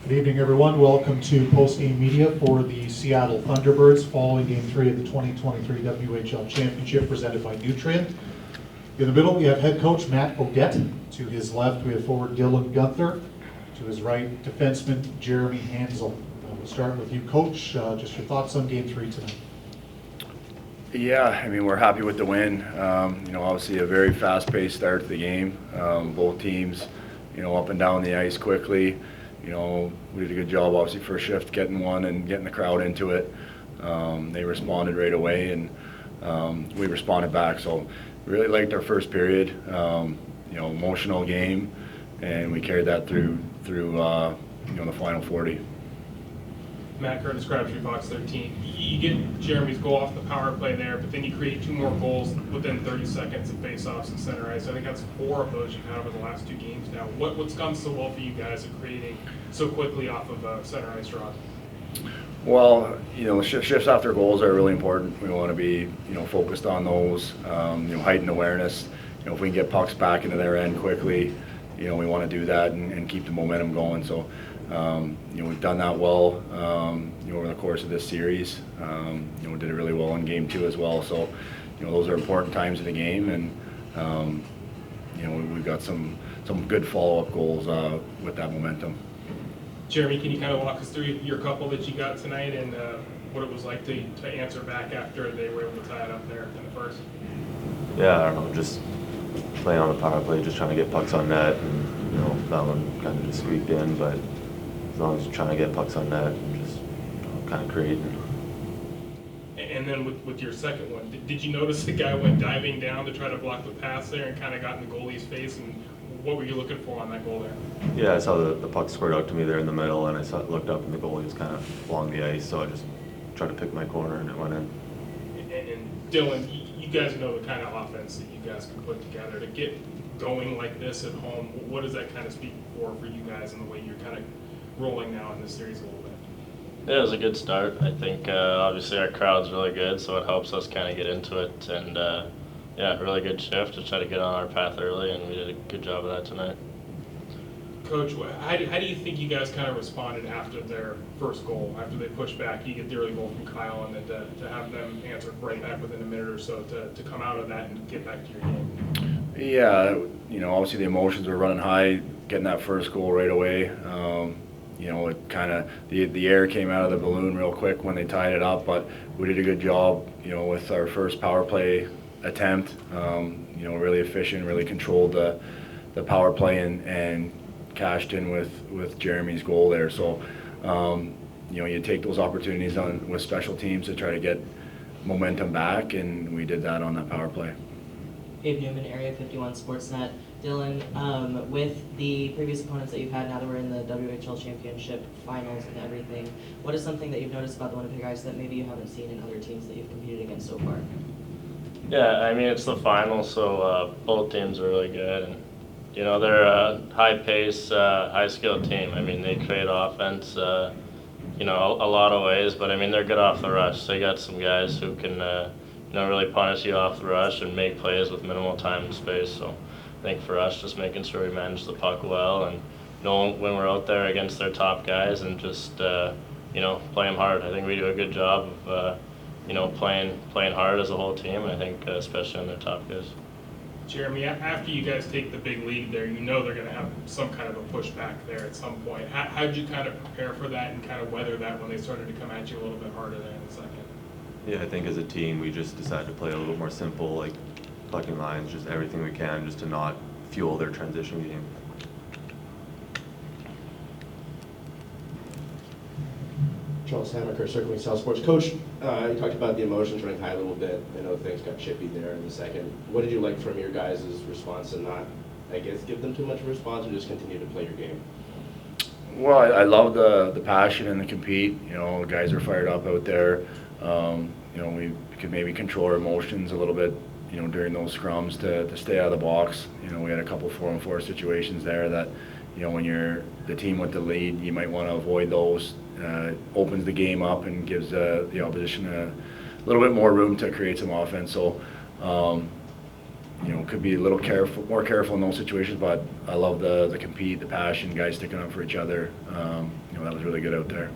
Good evening, everyone. Welcome to post-game media for the Seattle Thunderbirds following Game 3 of the 2023 WHL Championship presented by Nutrient. In the middle, we have head coach Matt O'Gett. To his left, we have forward Dylan Guenther. To his right, defenseman Jeremy Hanzel. We'll start with you, Coach. Just your thoughts on Game 3 tonight. Yeah, I mean, we're happy with the win. Obviously a very fast-paced start to the game. Both teams, up and down the ice quickly. We did a good job, obviously, first shift getting one and getting the crowd into it. They responded right away, and we responded back. So really liked our first period. Emotional game, and we carried that through the final 40. Matt Curtis, Crabtree, Fox 13. You get Jeremy's goal off the power play there, but then you create two more goals within 30 seconds of face-offs and center ice. I think that's 4 of those you've had over the last 2 games now. What's gone so well for you guys at creating so quickly off of center ice draw? Well, shifts after goals are really important. We want to be, focused on those, height and awareness. If we can get pucks back into their end quickly, we want to do that and keep the momentum going. So, we've done that well, over the course of this series. We did it really well in Game 2 as well. So, those are important times in the game, and we've got some good follow-up goals with that momentum. Jeremy, can you kind of walk us through your couple that you got tonight and what it was like to answer back after they were able to tie it up there in the first? Yeah, I don't know, just playing on the power play, just trying to get pucks on net, and that one kind of just squeaked in, but as long as you're trying to get pucks on net and just kind of creating. And then with your second one, did you notice the guy went diving down to try to block the pass there and kind of got in the goalie's face? And what were you looking for on that goal there? Yeah, I saw the puck squirt out to me there in the middle, and I looked up, and the goalie was kind of along the ice, so I just tried to pick my corner, and it went in. And Dylan, you guys know the kind of offense that you guys can put together. To get going like this at home, what does that kind of speak for you guys and the way you're kind of rolling now in this series a little bit? Yeah, it was a good start. I think obviously our crowd's really good, so it helps us kind of get into it. And really good shift to try to get on our path early, and we did a good job of that tonight. Coach, how do you think you guys kind of responded after their first goal, after they pushed back? You get the early goal from Kyle, and then to have them answer right back within a minute or so to come out of that and get back to your game? Yeah, obviously the emotions were running high, getting that first goal right away. It kind of, the air came out of the balloon real quick when they tied it up, but we did a good job, with our first power play attempt. Really efficient, really controlled the power play and cashed in with Jeremy's goal there. So, you take those opportunities with special teams to try to get momentum back, and we did that on that power play. Gabe Newman, Area 51 Sportsnet. Dylan, with the previous opponents that you've had now that we're in the WHL Championship finals and everything, what is something that you've noticed about the Winnipeg Ice that maybe you haven't seen in other teams that you've competed against so far? Yeah, I mean, it's the finals, so both teams are really good. And, they're a high-paced, high-skilled team. I mean, they create offense, a lot of ways, but, I mean, they're good off the rush. They got some guys who can, really punish you off the rush and make plays with minimal time and space. So I think for us, just making sure we manage the puck well and when we're out there against their top guys and just, play them hard. I think we do a good job of, playing hard as a whole team, I think especially on their top guys. Jeremy, after you guys take the big lead there, they're going to have some kind of a pushback there at some point. How did you kind of prepare for that and kind of weather that when they started to come at you a little bit harder there in the second? Yeah, I think as a team, we just decided to play a little more simple, like plucking lines, just everything we can, just to not fuel their transition game. Charles Hamaker, Circling South Sports. Coach, you talked about the emotions running high a little bit. I know things got chippy there in the second. What did you like from your guys' response, and not, I guess, give them too much of a response, or just continue to play your game? Well, I love the passion and the compete. The guys are fired up out there. We could maybe control our emotions a little bit, during those scrums to stay out of the box. We had a couple 4-on-4 situations there that, when you're the team with the lead, you might want to avoid those. Opens the game up and gives the opposition a little bit more room to create some offense. So, could be a little more careful in those situations, but I love the compete, the passion, guys sticking up for each other. That was really good out there.